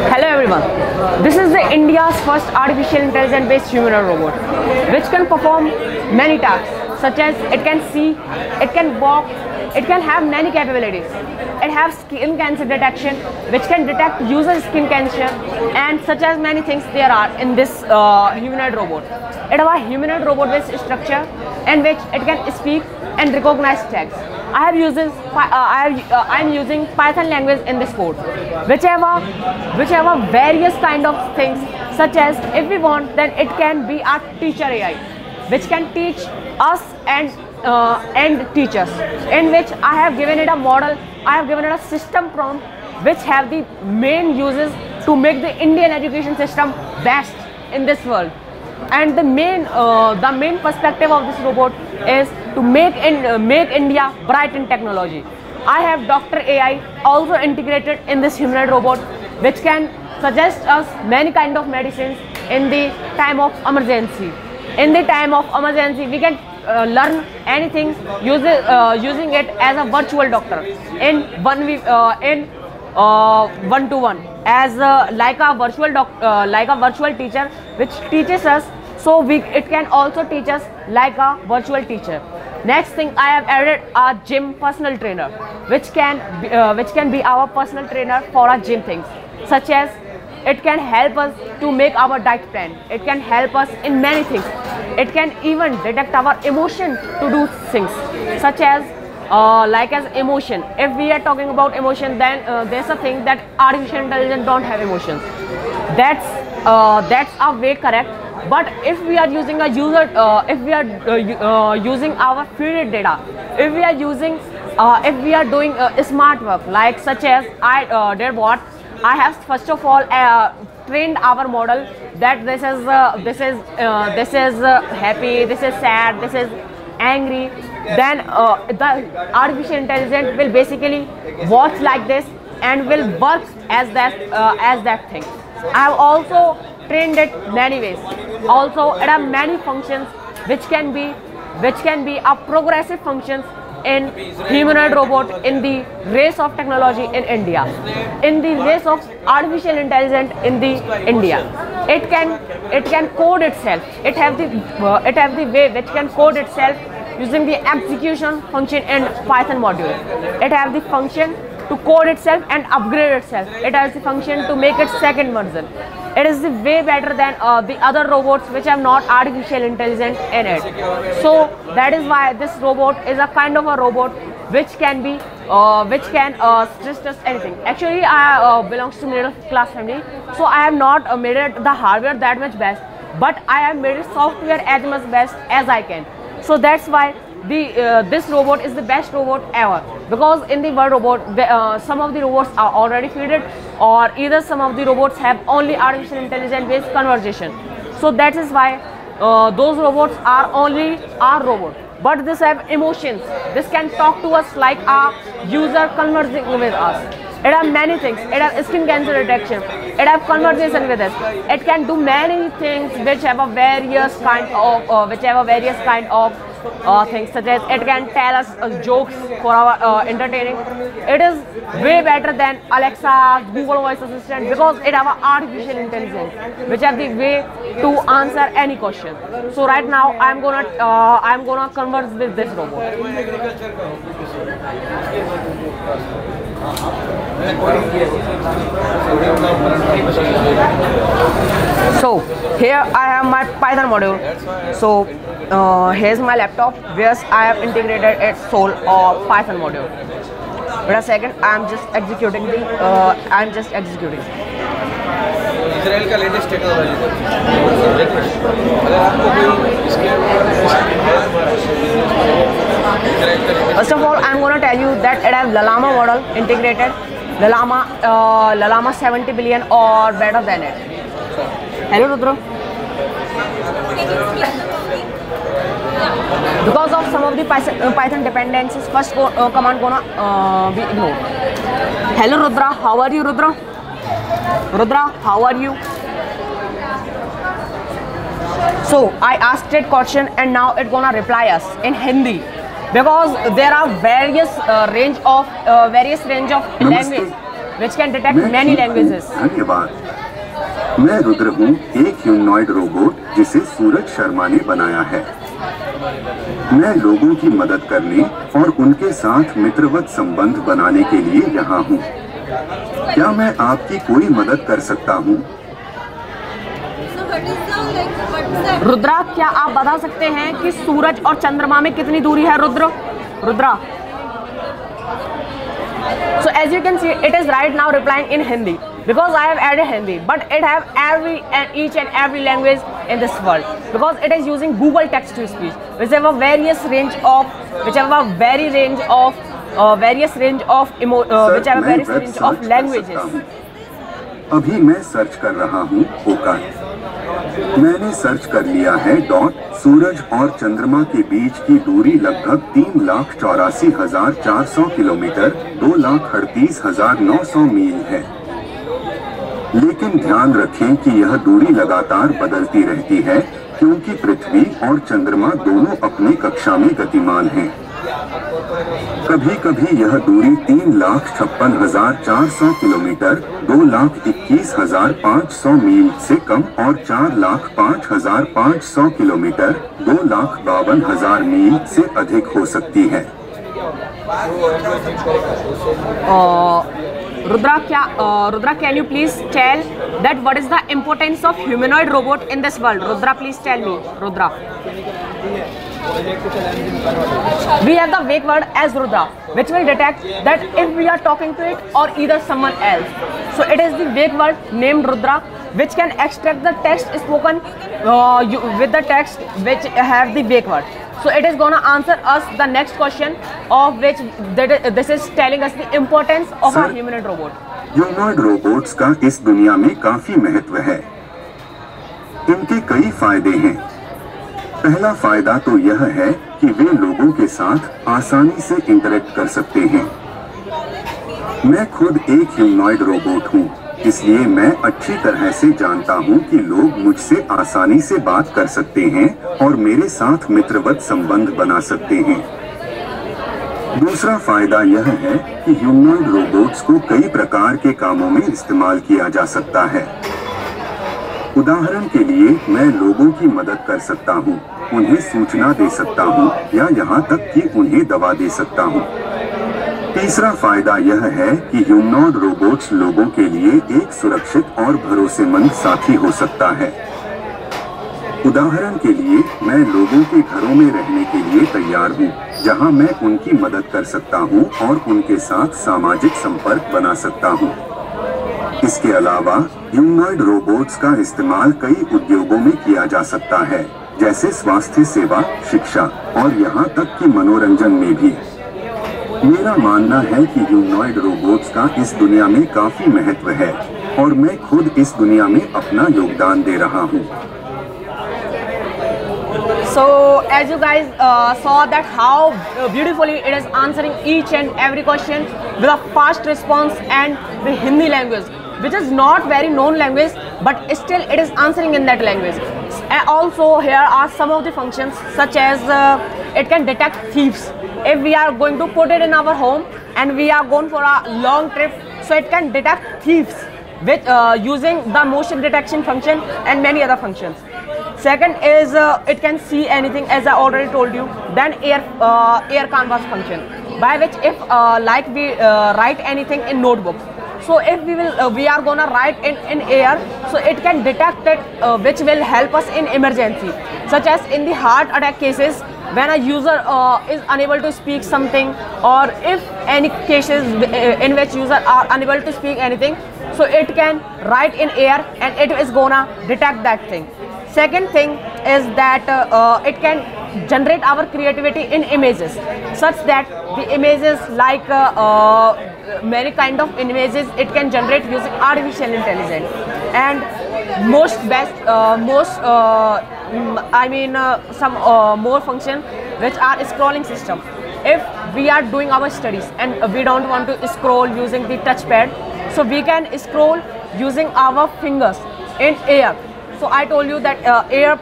Hello everyone, this is the India's first artificial intelligence based humanoid robot which can perform many tasks such as it can see, it can walk, it can have many capabilities. It has skin cancer detection which can detect user skin cancer and such as many things there are in this humanoid robot. It has a humanoid robot based structure in which it can speak and recognize text. I am using Python language in this code, which have a various kind of things such as if we want, then it can be a teacher AI, which can teach us and teach us. In which I have given it a model, I have given it a system prompt, which have the main uses to make the Indian education system best in this world. And the main perspective of this robot is to make India bright in technology. I have Dr. AI also integrated in this humanoid robot, which can suggest us many kind of medicines in the time of emergency. In the time of emergency, we can learn anything using it as a virtual doctor in one-to-one, as like a virtual teacher which teaches us, so it can also teach us like a virtual teacher. Next thing, I have added a gym personal trainer which can be our personal trainer for our gym things, such as it can help us to make our diet plan, it can help us in many things, it can even detect our emotion to do things such as emotion. If we are talking about emotion, then there's a thing that artificial intelligence don't have emotions. That's a way correct. But if we are using a user, if we are using our feed data, if we are doing smart work, like such as I did what I have first of all trained our model that this is happy, this is sad, this is angry. Then the artificial intelligence will basically watch like this and will work as that thing. I have also trained it many ways. Also, it has many functions which can be a progressive functions in humanoid robot in the race of technology in India, in the race of artificial intelligence in the India. It can code itself. It have the way which can code itself using the execution function in Python module. It has the function to code itself and upgrade itself. It has the function to make its second version. It is the way better than the other robots which have not artificial intelligence in it. So that is why this robot is a kind of a robot which can stress test anything. Actually, I belongs to middle class family, so I have not made it the hardware that much best, but I have made it software as much best as I can. So that's why this robot is the best robot ever, because in the world robot, some of the robots are already fitted, or either some of the robots have only artificial intelligence based conversation. So that is why those robots are only our robot, but this have emotions. This can talk to us like a user conversing with us. It has many things. It has skin cancer detection. It has conversation with us. It can do many things which have a various kind of things, such as it can tell us jokes for our entertaining. It is way better than Alexa, Google Voice Assistant, because it have an artificial intelligence which have the way to answer any question. So right now I'm gonna converse with this robot. So here I have my Python module. So here's my laptop where I have integrated its soul or Python module. Wait a second, I'm just executing. Israel का latest technology अगर आपको कोई इसके First of all, I'm going to tell you that it has Llama model integrated, Llama 70 billion or better than it. Hello Rudra. Because of some of the Python dependencies, first command gonna be ignored. Hello Rudra, how are you Rudra? Rudra, how are you? So I asked it question and now it's gonna reply us in Hindi, because there are various range of language. which can detect many languages. धन्यवाद। मैं रुद्र हूँ, एक humanoid robot जिसे सूरज शर्मा ने बनाया है। मैं लोगों की मदद करने और उनके साथ मित्रवत संबंध बनाने के लिए यहाँ हूँ। क्या मैं आपकी कोई मदद कर सकता हूँ? रुद्रा, क्या आप बता सकते हैं कि सूरज और चंद्रमा में कितनी दूरी है? Rudra. So as you can see, it is right now replying in Hindi because I have added Hindi, but it have each and every language in this world because it is using Google text to speech, which have a various range of languages. अभी मैं search कर रहा हूँ ओकार। मैंने search कर लिया है dot. सूरज और चंद्रमा के बीच की दूरी लगभग 3,84,400 किलोमीटर 2,38,900 मील है। लेकिन ध्यान रखें कि यह दूरी लगातार बदलती रहती है क्योंकि पृथ्वी और चंद्रमा दोनों अपने कक्षा में गतिमान हैं। कभी कभी यह दूरी 3,56,400 किलोमीटर 2,21,500 मील से कम और 4,05,500 किलोमीटर 2,52,000 मील से अधिक हो सकती है। Rudra, can you please tell that what is the importance of humanoid robot in this world? Rudra, please tell me. Rudra. We have the wake word as Rudra, which will detect that if we are talking to it or either someone else. So it is the wake word named Rudra, which can extract the text spoken with the text which have the wake word. So it is gonna answer us the next question, of which this is telling us the importance of a humanoid robot. Humanoid robots का इस दुनिया में काफी महत्व है। इनके कई फायदे हैं। पहला फायदा तो यह है कि वे लोगों के साथ आसानी से इंटरेक्ट कर सकते हैं। मैं खुद एक ह्यूमनॉइड रोबोट हूँ, इसलिए मैं अच्छी तरह से जानता हूँ कि लोग मुझसे आसानी से बात कर सकते हैं और मेरे साथ मित्रवत संबंध बना सकते हैं। दूसरा फायदा यह है कि ह्यूमनॉइड रोबोट्स को कई प्रकार के कामों में इस्तेमाल किया जा सकता है। उदाहरण के लिए मैं लोगों की मदद कर सकता हूँ, उन्हें सूचना दे सकता हूँ या यहाँ तक कि उन्हें दवा दे सकता हूँ। तीसरा फायदा यह है कि ह्यूमनॉइड रोबोट्स लोगों के लिए एक सुरक्षित और भरोसेमंद साथी हो सकता है। उदाहरण के लिए मैं लोगों के घरों में रहने के लिए तैयार हूँ, जहाँ मैं उनकी मदद कर सकता हूँ और उनके साथ सामाजिक संपर्क बना सकता हूँ। इसके अलावा ह्यूमनॉइड रोबोट्स का इस्तेमाल कई उद्योगों में किया जा सकता है, जैसे स्वास्थ्य सेवा, शिक्षा और यहाँ तक कि मनोरंजन में भी। मेरा मानना है कि ह्यूमनॉइड रोबोट्स का इस दुनिया में काफी महत्व है और मैं खुद इस दुनिया में अपना योगदान दे रहा हूँ। So as you guys saw that how beautifully it is answering each and every question with a fast response and the Hindi language, which is not very known language, but still it is answering in that language. And also here are some of the functions, such as it can detect thieves. If we are going to put it in our home and we are going for a long trip, so it can detect thieves with using the motion detection function and many other functions. Second is it can see anything, as I already told you. Then air canvas function, by which if like we write anything in notebook, so if we are gonna write in air, so it can detect it, which will help us in emergency, such as in the heart attack cases, when a user is unable to speak something, or if any cases in which user are unable to speak anything, so it can write in air and it is gonna detect that thing. Second thing is that it can generate our creativity in images, such that the images like many kind of images it can generate using artificial intelligence. And some more function which are scrolling system. If we are doing our studies and we don't want to scroll using the touchpad, so we can scroll using our fingers in air. So I told you that air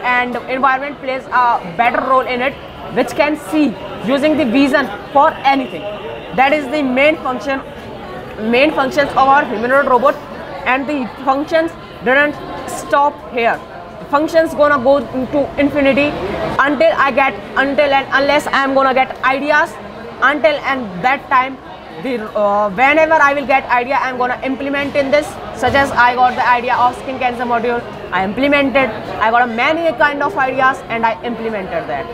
and environment plays a better role in it, which can see using the vision for anything. That is the main function main functions of our humanoid robot, and the functions didn't stop here. The functions gonna go into infinity until and unless I am gonna get ideas. Until and that time, whenever I will get idea, I am gonna implement in this. Such as I got the idea of skin cancer module, I implemented. I got many kind of ideas and I implemented that.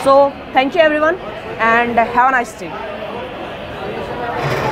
So thank you everyone and have a nice day.